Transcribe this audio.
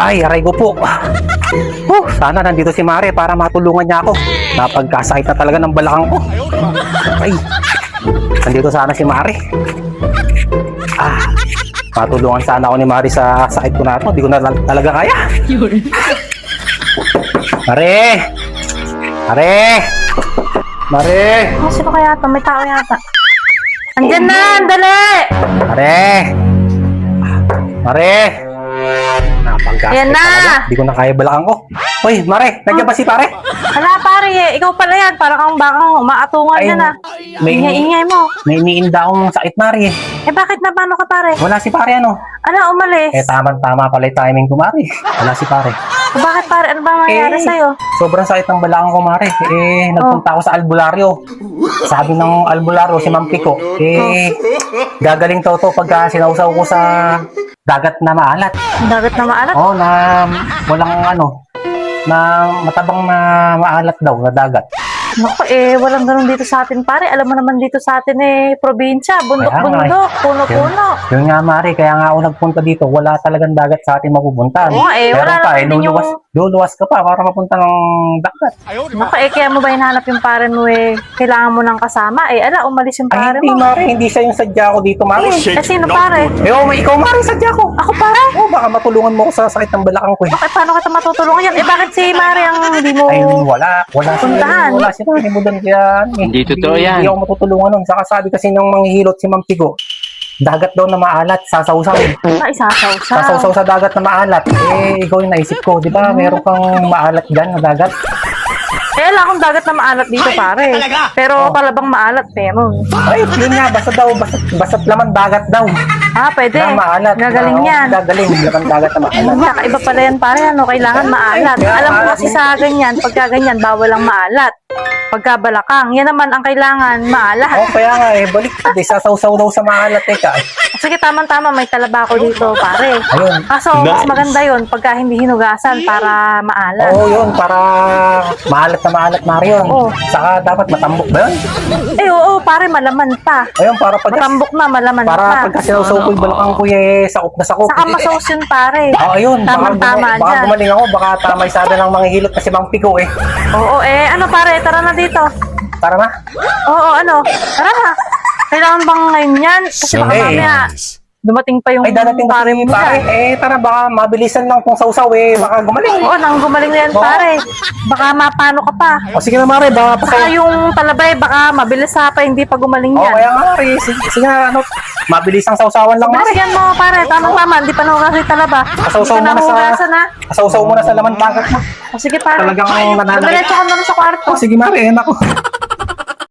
Ay, aray ko po. Sana nandito si Mare para matulungan niya ako. Napagkasakit na talaga ng balakang ko. Ay, nandito sana si Mare. Matulungan sana ako ni Mare sa sakit ko na ito. Hindi ko na talaga kaya. Mare! Mare! Mare! Oh, sino kaya ito? May tao yata. Andyan na! Dali! Mare! Mare! Napagkasakit Yan na! talaga. Hindi ko na kaya balakang ko. Uy, Mare! Nandiyan ba si pare? Hala pare, ikaw pala yan. Para kang bakang umaatungan Ay, yan ah. may- Ingay-ingay mo. May iniinda akong sakit, Mare. Eh bakit na paano ka pare? Wala si pare, ano? Ala, umalis. Tama pala yung timing ko, Mare. Wala si pare. Bakit pare? Ano ba nangyari sa'yo? Sobrang sakit ng balakang ko, Mare. Nagpunta ako sa albularyo. Sabi ng albularyo, si Ma'am Pico, gagaling daw to pagka sinausaw ko sa dagat na maalat. Dagat na maalat? Oo, na walang na matabang na maalat daw na dagat. Naku, walang ganun dito sa atin pare. Alam mo naman dito sa atin probinsya. Bundok-bundok, puno-puno. Yun nga, Mare, kaya nga ako nagpunta dito. Wala talagang dagat sa atin mapupuntahan. Oo, Pero wala pa, naman din yung... luluwas ka pa para mapunta ng dagat. Naku, kaya mo ba hinahanap yung pare mo kailangan mo ng kasama? Ala, umalis yung Ay, pare hindi, mo. Mare, hindi siya yung sadya ko dito, Mare. Sino pare? Ikaw, Mare, sadya ko. Ako pare? Baka matulungan mo ko sa sakit ng balakang ko. Bakit paano kita matutulungan yan? Bakit si Mare ang hindi mo... Ay, wala puntahan? Wala si Mare mo doon kaya... Hindi totoo yan. Hindi ako matutulungan nun. Saka sabi kasi ng manghihilot si Ma'am Pico, dagat daw na maalat, sasawsaw. Ay, sasawsaw. Sasawsaw sa dagat na maalat. Ikaw yung naisip ko, di ba? Meron kang maalat dyan na dagat. Wala akong dagat na maalat dito pare. Pero palabang maalat meron. Ay, yun nga, basta't laman dagat daw. Pwede. Na maalat. Gagaling yan. Gagaling, laman dagat na maalat. Kakaiba pala yan pare, kailangan maalat. Alam mo kasi sa ganyan, pagka ganyan, bawal ang maalat. Pagka balakang, yan naman ang kailangan, maalat. Kaya nga balik. Sasawsaw daw sa maalat, teka. Sige, tama-tama, may talaba ko dito pare. Ayun. Kaso, mas maganda yon pagka hindi hinugasan para maalat. Oo, yun, para maalat na maalat, Marion. Oo. Saka dapat matambok ba yun? Oo, pare, malaman pa. Ayun, para pag... Matambok na, malaman Para pa. pagka sinawsaw ko yung balakang ko, sakop na sakop. Saka masaus yun pare. Ayun. Tama-tama Baka dyan. gumaling ako, baka tama yung sabi ng mga hilot kasi Mang Pico Oo, ano pare, tara na dito. Tara na. Oo, tara na. Kailangan bang ngayon yan? Kasi baka mamaya, dumating pa yung Ay, dadating ba pare si mo pare? dyan. Tara, baka mabilisan lang kung sausaw baka gumaling. Oo, nang gumaling na yan pare. Baka mapano ka pa. Sige na, Mare, baka Saka yung talabay, baka mabilis pa, hindi pa gumaling yan. kaya nga, Mare, sige nga, mabilis ang sausawan lang, Mare. Bilisan mo pare, tama-tama, hindi pa nahugas yung talaba. Pasawsaw Hindi mo ka na sa... nahugasan ha. Pasawsaw mo na sa laman dagat mo. O sige pare, Talagang nananakit. diretso ka na sa kwarto. Sige, Mare, ako.